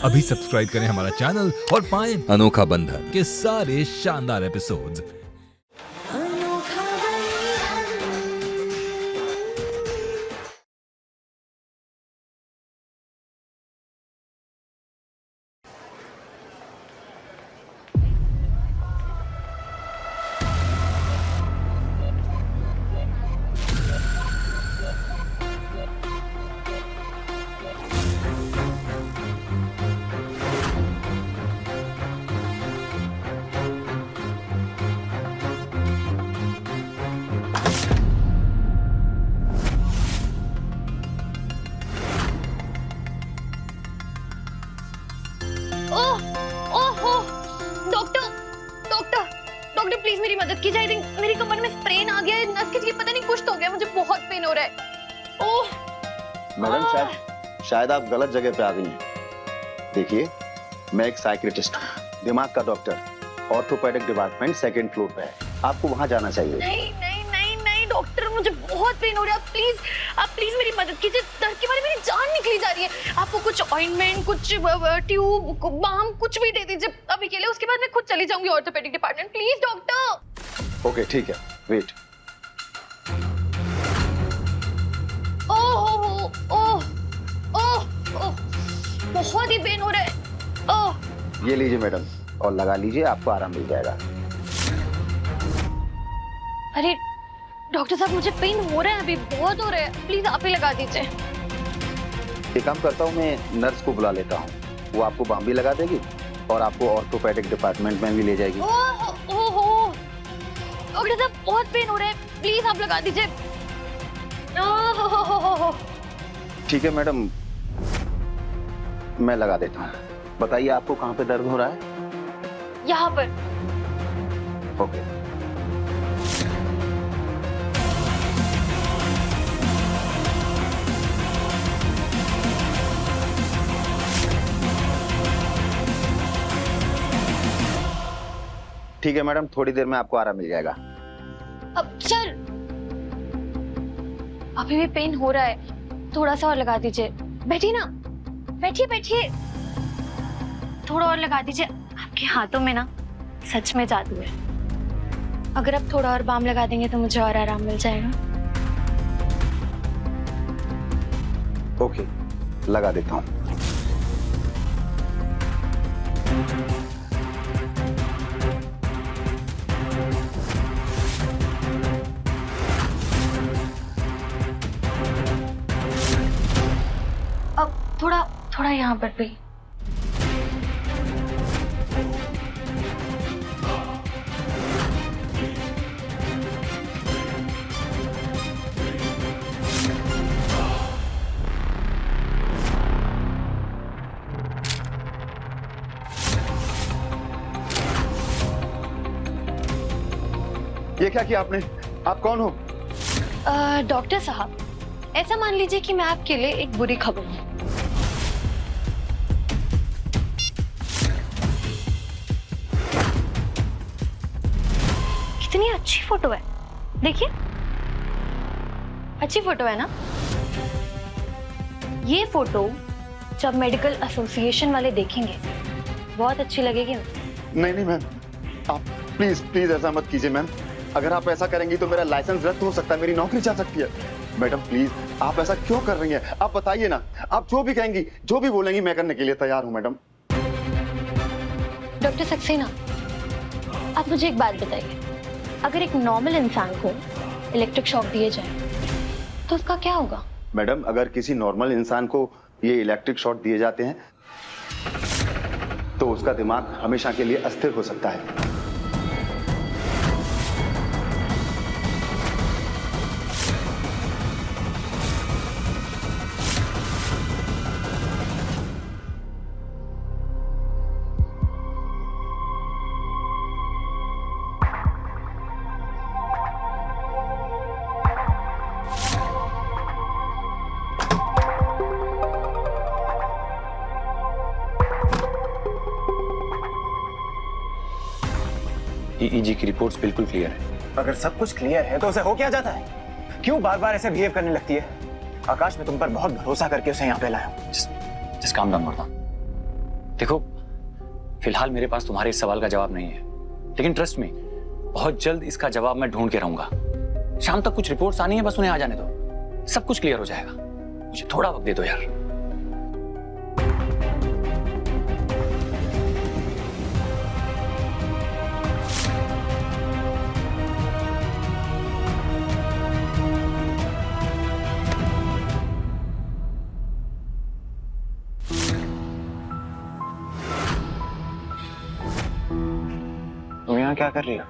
अभी सब्सक्राइब करें हमारा चैनल और पाएं अनोखा बंधन के सारे शानदार एपिसोड्स। अनोखा बंधन। ओह ओहो डॉक्टर डॉक्टर डॉक्टर प्लीज मेरी मदद कीजिए। आई थिंक मेरी कमर में स्ट्रेन आ गया है, नस खिंच गई, पता नहीं कुछ तो हो गया, मुझे बहुत पेन हो रहा है। ओह मैडम शायद आप गलत जगह पे आ गई हैं। देखिए, मैं एक साइकियाट्रिस्ट हूँ, दिमाग का doctor, orthopaedic department 2nd floor पे है। आपको वहाँ जाना चाहिए। नहीं नहीं नहीं नहीं डॉक्टर, मुझे बहुत पेन हो रहा है, आप प्लीज मेरी मदद कीजिए। दर्द के मारे मेरी जान निकली जा रही है। आपको कुछ ऑइंटमेंट, कुछ ट्यूब, बाम कुछ भी दे दीजिए अभी के लिए, उसके बाद मैं खुद चली जाऊंगी orthopaedic department. Please doctor. Okay ठीक है, वेट। ओह ओह ओह ओह बहुत ही पेन हो रहा है। ओह ये लीजिए मैडम और लगा लीजिए, आपको आराम मिल जाएगा। अरे डॉक्टर साहब, मुझे पेन हो रहा है, अभी बहुत हो रहा है, प्लीज आप ही लगा दीजिए। एक काम करता हूँ, मैं नर्स को बुला लेता हूँ, वो आपको बाम भी लगा देगी और आपको ऑर्थोपेडिक डिपार्टमेंट में भी ले जाएगी। ओह ओह डॉक्टर साहब, बहुत पेन हो रहा है, प्लीज आप लगा दीजिए। ओह ठीक है मैडम, मैं लगा देता हूँ। बताइए आपको कहाँ पे दर्द हो रहा है? यहाँ पर। ओके। ठीक है मैडम, थोड़ी देर में आपको आराम मिल जाएगा। अब सर, अभी भी पेन हो रहा है, थोड़ा सा और लगा दीजिए। बैठिए ना, बैठिए बैठिए, थोड़ा और लगा दीजिए। आपके हाथों में ना सच में जादू है। अगर आप थोड़ा और बाम लगा देंगे तो मुझे और आराम मिल जाएगा। ओके, लगा देता हूँ। अब थोड़ा थोड़ा यहाँ पर भी। ये क्या किया आपने? आप कौन हो? डॉक्टर साहब, ऐसा मान लीजिए कि मैं आपके लिए एक बुरी खबर हूँ। कितनी अच्छी फोटो है, देखिए, अच्छी फोटो है ना? ये फोटो जब मेडिकल एसोसिएशन वाले देखेंगे बहुत अच्छी लगेगी। नहीं नहीं मैम, आप प्लीज प्लीज ऐसा मत कीजिए मैम। अगर आप ऐसा करेंगी तो मेरा लाइसेंस रद्द हो सकता है, मेरी नौकरी जा सकती है। मैडम प्लीज, आप ऐसा क्यों कर रही हैं? आप बताइए ना, आप जो भी कहेंगी, जो भी बोलेंगी, मैं करने के लिए तैयार हूँ मैडम। डॉक्टर सक्सेना, आप मुझे एक बात बताइए, अगर एक नॉर्मल इंसान को इलेक्ट्रिक शॉक दिए जाए तो उसका क्या होगा? मैडम, अगर किसी नॉर्मल इंसान को ये इलेक्ट्रिक शॉक दिए जाते हैं तो उसका दिमाग हमेशा के लिए अस्थिर हो सकता है। ईईजी की रिपोर्ट्स बिल्कुल क्लियर है। अगर सब कुछ क्लियर है तो उसे हो क्या जाता है? क्यों बार बार ऐसे बिहेव करने लगती है? आकाश, मैं तुम पर बहुत भरोसा करके उसे यहाँ पे लाया हूँ। Just calm down, Murtha. देखो, फिलहाल मेरे पास तुम्हारे इस सवाल का जवाब नहीं है, लेकिन ट्रस्ट मी, बहुत जल्द इसका जवाब मैं ढूंढ के रहूंगा। शाम तक कुछ रिपोर्ट्स आनी है, बस उन्हें आ जाने दो, सब कुछ क्लियर हो जाएगा। मुझे थोड़ा वक्त दे दो यार। तुम यहाँ क्या कर रही हो?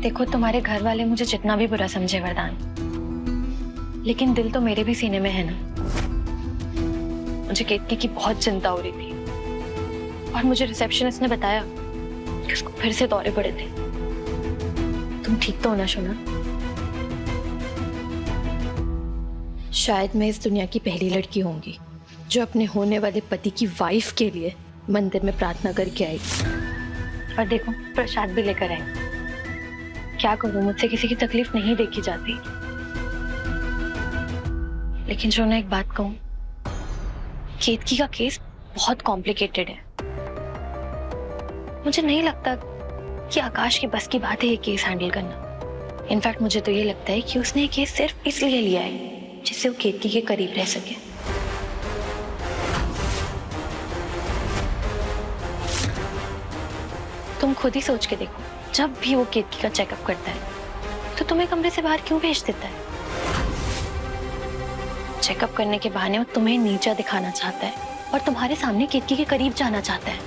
देखो, तुम्हारे घर वाले मुझे जितना भी बुरा समझे वरदान, लेकिन दिल तो मेरे भी सीने में है ना। मुझे केतकी की बहुत चिंता हो रही थी और मुझे रिसेप्शनिस्ट ने बताया कि उसको फिर से दौरे पड़े थे। तुम ठीक तो हो ना सोना? शायद मैं इस दुनिया की पहली लड़की होंगी जो अपने होने वाले पति की वाइफ के लिए मंदिर में प्रार्थना करके आई। और देखो, प्रसाद भी लेकर आई। क्या करूं, मुझसे किसी की तकलीफ नहीं देखी जाती। लेकिन जो मैं एक बात कहूं, केतकी का केस बहुत कॉम्प्लिकेटेड है। मुझे नहीं लगता कि आकाश की बस की बात है ये केस हैंडल करना। इनफैक्ट मुझे तो ये लगता है कि उसने ये केस सिर्फ इसलिए लिया है जिससे वो केतकी के करीब रह सके। तुम खुद ही सोच के देखो, जब भी वो केतकी का चेकअप करता है तो तुम्हें कमरे से बाहर क्यों भेज देता है? चेकअप करने के बहाने वो तुम्हें नीचा दिखाना चाहता है और तुम्हारे सामने केतकी के करीब जाना चाहता है।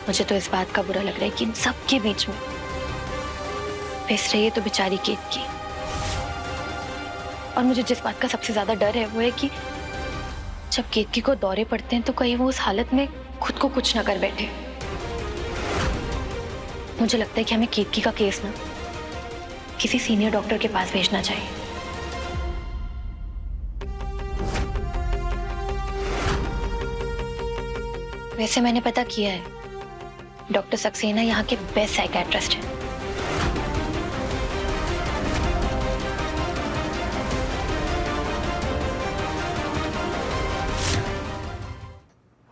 मुझे तो इस बात का बुरा लग रहा है कि इन सब के बीच में फंस रही है तो बेचारी केतकी। और मुझे जिस बात का सबसे ज्यादा डर है वो है कि जब केतकी को दौरे पड़ते हैं तो कहीं वो उस हालत में खुद को कुछ न कर बैठे। मुझे लगता है कि हमें केतकी का केस ना किसी सीनियर डॉक्टर के पास भेजना चाहिए। वैसे मैंने पता किया है, डॉक्टर सक्सेना यहाँ के बेस्ट साइकियाट्रिस्ट हैं।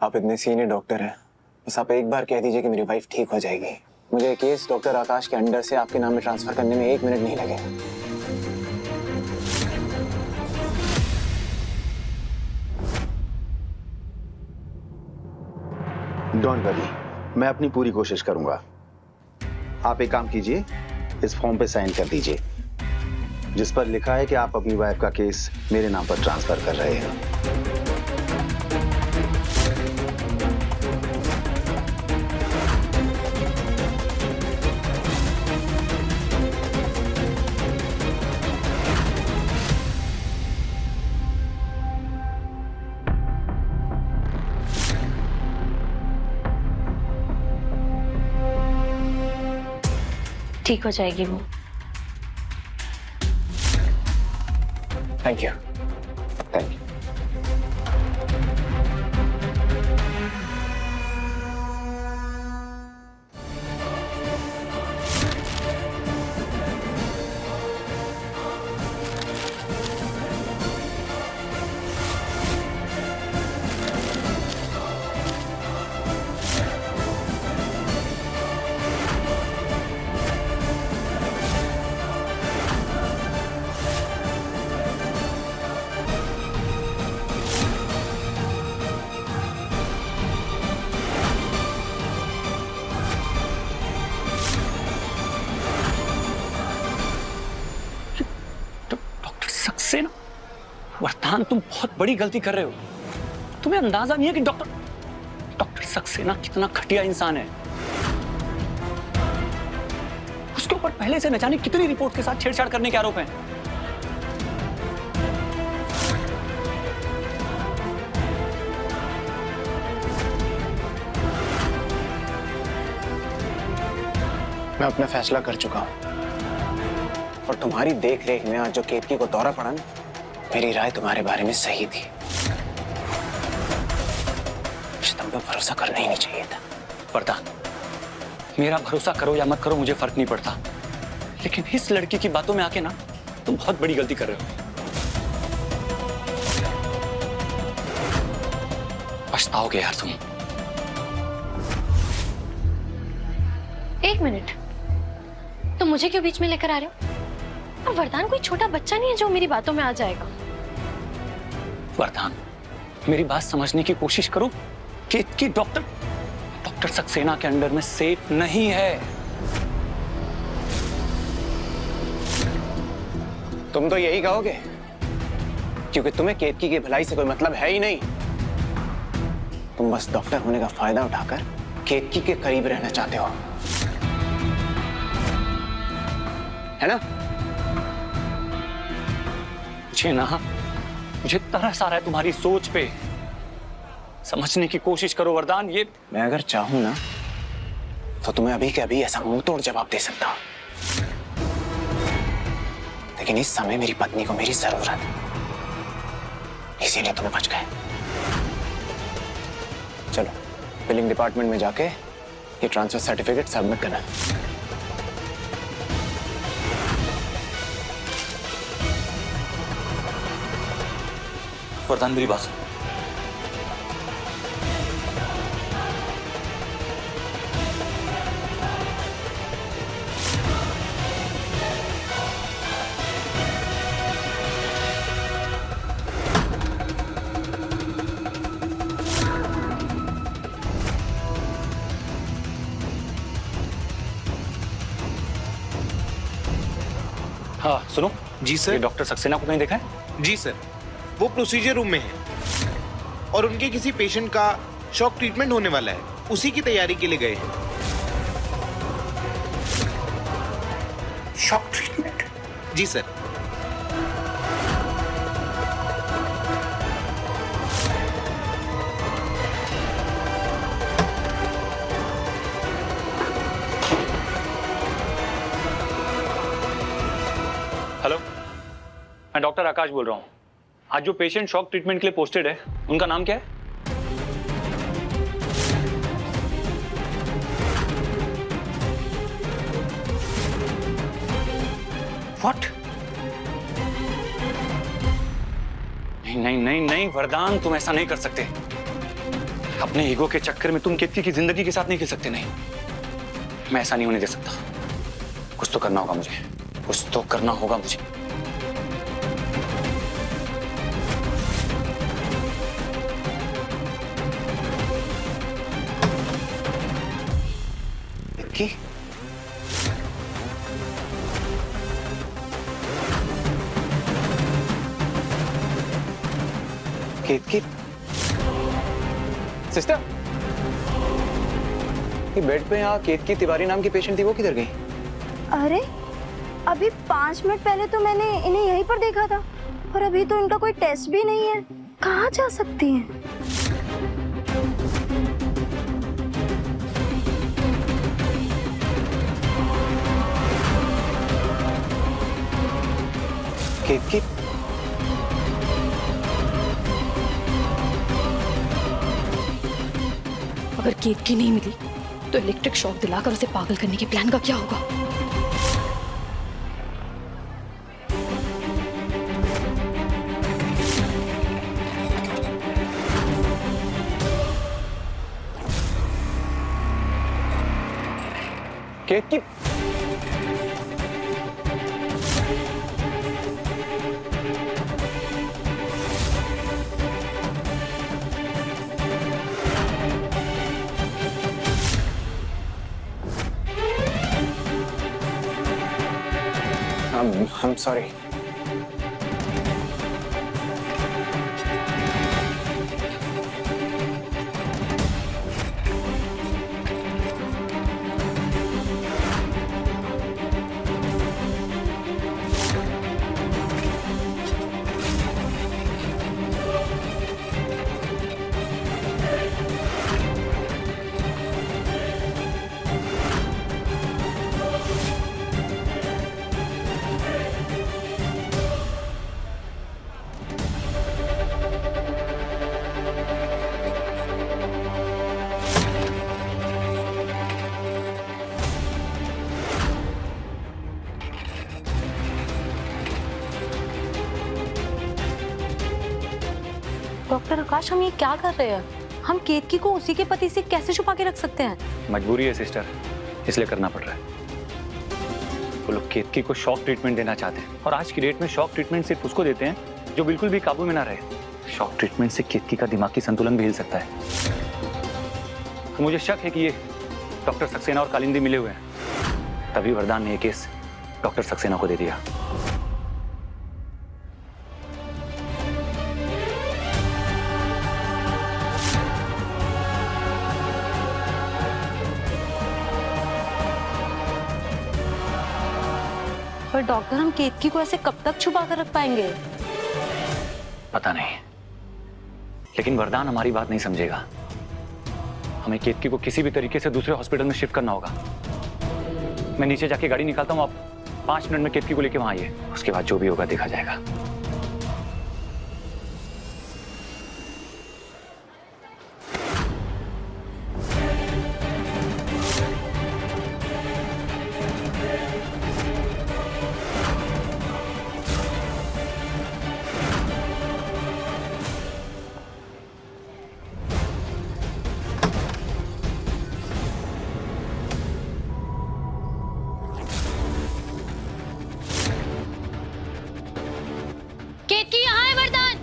आप इतने सीनियर डॉक्टर हैं, बस आप एक बार कह दीजिए कि मेरी वाइफ ठीक हो जाएगी। मुझे केस डॉक्टर आकाश के अंडर से आपके नाम में ट्रांसफर करने में 1 मिनट नहीं लगेगा। डोंट वरी, मैं अपनी पूरी कोशिश करूंगा। आप एक काम कीजिए, इस फॉर्म पे साइन कर दीजिए जिस पर लिखा है कि आप अपनी वाइफ का केस मेरे नाम पर ट्रांसफर कर रहे हैं। ठीक हो जाएगी वो। Thank you. Thank you. Saxena, वरदान, तुम बहुत बड़ी गलती कर रहे हो। तुम्हें अंदाजा नहीं है कि डॉक्टर सक्सेना कितना घटिया इंसान है। उसके ऊपर पहले से न जाने कितनी रिपोर्ट के साथ छेड़छाड़ करने के आरोप हैं। मैं अपना फैसला कर चुका हूं और तुम्हारी देख रेख में आज जो केतकी को दौरा पड़ा ना, मेरी राय तुम्हारे बारे में सही थी। मुझे तुम पे भरोसा करना ही नहीं चाहिए था। वरदान, मेरा भरोसा करो या मत करो मुझे फर्क नहीं पड़ता, लेकिन इस लड़की की बातों में आके ना तुम बहुत बड़ी गलती कर रहे हो। पछताओगे यार तुम। एक मिनट, तुम मुझे क्यों बीच में लेकर आ रहे हो? अब वरदान कोई छोटा बच्चा नहीं है जो मेरी बातों में आ जाएगा। वरदान, मेरी बात समझने की कोशिश करो कि डॉक्टर सक्सेना के अंडर में सेफ नहीं है। तुम तो यही कहोगे, क्योंकि तुम्हें केतकी की भलाई से कोई मतलब है ही नहीं। तुम बस डॉक्टर होने का फायदा उठाकर केतकी के करीब रहना चाहते हो, है ना? मुझे तरस आ रहा है तुम्हारी सोच पे। समझने की कोशिश करो वरदान। ये मैं अगर चाहूं ना तो तुम्हें अभी के अभी ऐसा मुंह तोड़ जवाब दे सकता हूं, लेकिन इस समय मेरी पत्नी को मेरी जरूरत है, इसीलिए तुम्हें बच गए। चलो बिलिंग डिपार्टमेंट में जाके ये ट्रांसफर सर्टिफिकेट सबमिट करना। वरदान मेरी बात सुन। हाँ सुनो। जी सर। ये डॉक्टर सक्सेना को कहीं देखा है? जी सर, वो प्रोसीजर रूम में है और उनके किसी पेशेंट का शॉक ट्रीटमेंट होने वाला है, उसी की तैयारी के लिए गए हैं। Shock treatment? जी सर। हेलो, मैं डॉक्टर आकाश बोल रहा हूँ। आज जो पेशेंट शॉक ट्रीटमेंट के लिए पोस्टेड है, उनका नाम क्या है? व्हाट? नहीं नहीं नहीं नहीं वरदान, तुम ऐसा नहीं कर सकते। अपने ईगो के चक्कर में तुम केतकी की जिंदगी के साथ नहीं खेल सकते। नहीं, मैं ऐसा नहीं होने दे सकता। कुछ तो करना होगा मुझे, कुछ तो करना होगा मुझे। केतकी? केतकी? सिस्टर, ये बेड पे यहाँ केतकी तिवारी नाम की पेशेंट थी, वो किधर गई? अरे अभी 5 मिनट पहले तो मैंने इन्हें यहीं पर देखा था और अभी तो इनका कोई टेस्ट भी नहीं है। कहाँ जा सकती हैं? केतकी? अगर केतकी नहीं मिली तो इलेक्ट्रिक शॉक दिलाकर उसे पागल करने के प्लान का क्या होगा? केतकी? I'm sorry. डॉक्टर आकाश, हम ये क्या कर रहे हैं? हम केतकी को उसी के पति से कैसे छुपा के रख सकते हैं? मजबूरी है सिस्टर, इसलिए करना पड़ रहा है। वो लोग केतकी को शॉक ट्रीटमेंट देना चाहते हैं और आज की डेट में शॉक ट्रीटमेंट सिर्फ उसको देते हैं जो बिल्कुल भी काबू में ना रहे। शॉक ट्रीटमेंट से केतकी का दिमागी संतुलन भी हिल सकता है। तो मुझे शक है कि ये डॉक्टर सक्सेना और कालिंदी मिले हुए हैं, तभी वरदान ने ये केस डॉक्टर सक्सेना को दे दिया। पर डॉक्टर, हम केतकी को ऐसे कब तक छुपा कर रख पाएंगे? पता नहीं, लेकिन वरदान हमारी बात नहीं समझेगा। हमें केतकी को किसी भी तरीके से दूसरे हॉस्पिटल में शिफ्ट करना होगा। मैं नीचे जाके गाड़ी निकालता हूँ, आप 5 मिनट में केतकी को लेके वहां आइए। उसके बाद जो भी होगा देखा जाएगा। केतकी यहाँ है वरदान।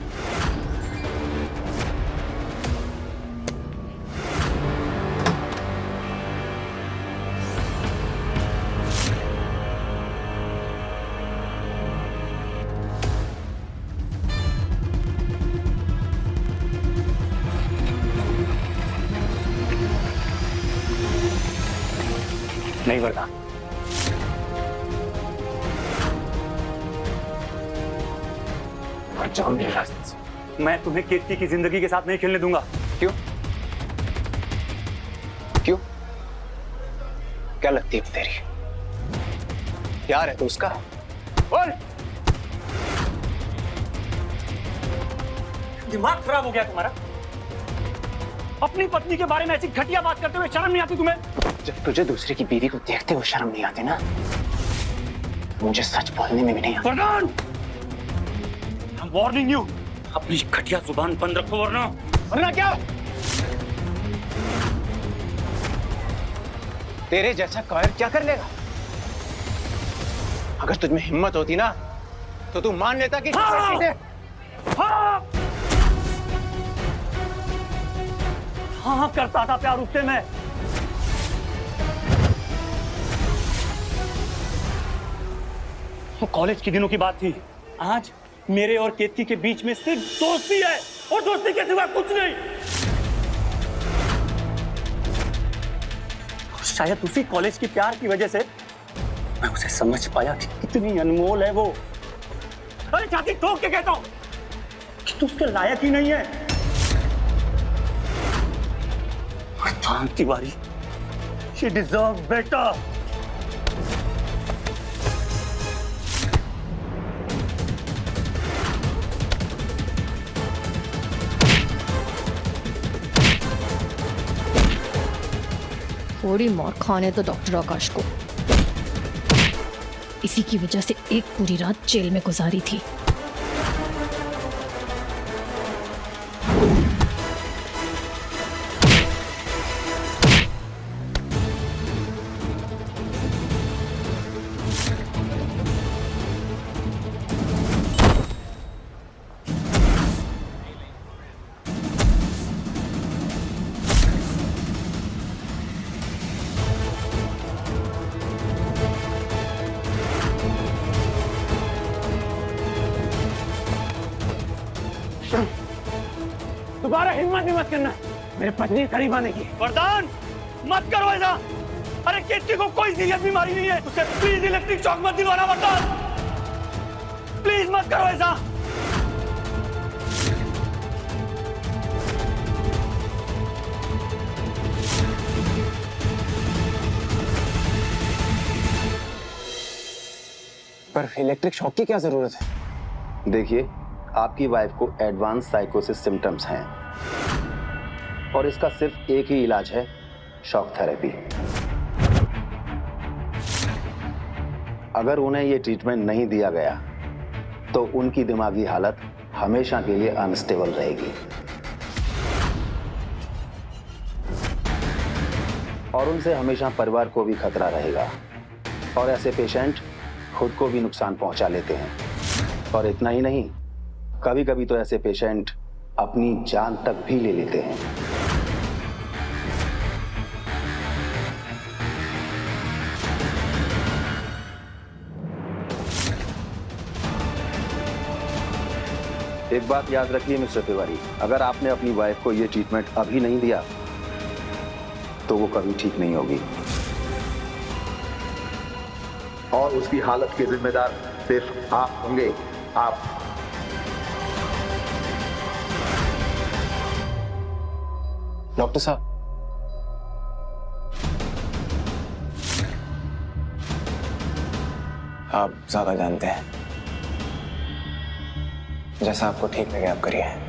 नहीं वरदान, जाओ मेरे रास्ते से। मैं तुम्हें केतकी की जिंदगी के साथ नहीं खेलने दूंगा। क्यों? क्यों? क्या लगती है तेरी? प्यार है तो उसका? बोल। दिमाग खराब हो गया तुम्हारा? अपनी पत्नी के बारे में ऐसी घटिया बात करते हुए शर्म नहीं आती तुम्हें? जब तुझे दूसरे की बीवी को देखते हुए शर्म नहीं आती ना, मुझे सच बोलने में भी नहीं आती। वरदान, I'm warning you, अपनी घटिया जुबान बंद रखो वरना क्या? तेरे जैसा कायर क्या कर लेगा? अगर तुझमें हिम्मत होती ना तो तू मान लेता कि हाँ करता था प्यार उससे मैं। वो कॉलेज के दिनों की बात थी। आज मेरे और केतकी के बीच में सिर्फ दोस्ती है और दोस्ती के सिवा कुछ नहीं। शायद उसी कॉलेज के प्यार की वजह से मैं उसे समझ पाया कि कितनी अनमोल है वो। अरे छाती ठोक के कहता हूं कि तू उसके लायक ही नहीं है। Tiwari, she deserves better. थोड़ी मार खाने तो डॉक्टर आकाश को। इसी की वजह से एक पूरी रात जेल में गुजारी थी। दोबारा हिम्मत भी मत करना मेरे पत्नी के करीब आने की। वरदान, मत करो ऐसा। अरे केतकी को कोई सीरियस बीमारी नहीं है, उसे प्लीज इलेक्ट्रिक शॉक मत दिलवाना। वरदान, प्लीज मत करो ऐसा। पर इलेक्ट्रिक शॉक की क्या जरूरत है? देखिए, आपकी वाइफ को एडवांस साइकोसिस सिम्टम्स हैं और इसका सिर्फ एक ही इलाज है, शॉक थेरेपी। अगर उन्हें ये ट्रीटमेंट नहीं दिया गया तो उनकी दिमागी हालत हमेशा के लिए अनस्टेबल रहेगी। और उनसे हमेशा परिवार को भी खतरा रहेगा। और ऐसे पेशेंट खुद को भी नुकसान पहुंचा लेते हैं। और इतना ही नहीं, कभी कभी तो ऐसे पेशेंट अपनी जान तक भी ले लेते हैं। एक बात याद रखिए मिस्टर तिवारी, अगर आपने अपनी वाइफ को ये ट्रीटमेंट अभी नहीं दिया तो वो कभी ठीक नहीं होगी। और उसकी हालत के जिम्मेदार सिर्फ आप होंगे, आप। डॉक्टर साहब, आप ज्यादा जानते हैं। जैसा आपको ठीक लगे आप करिए।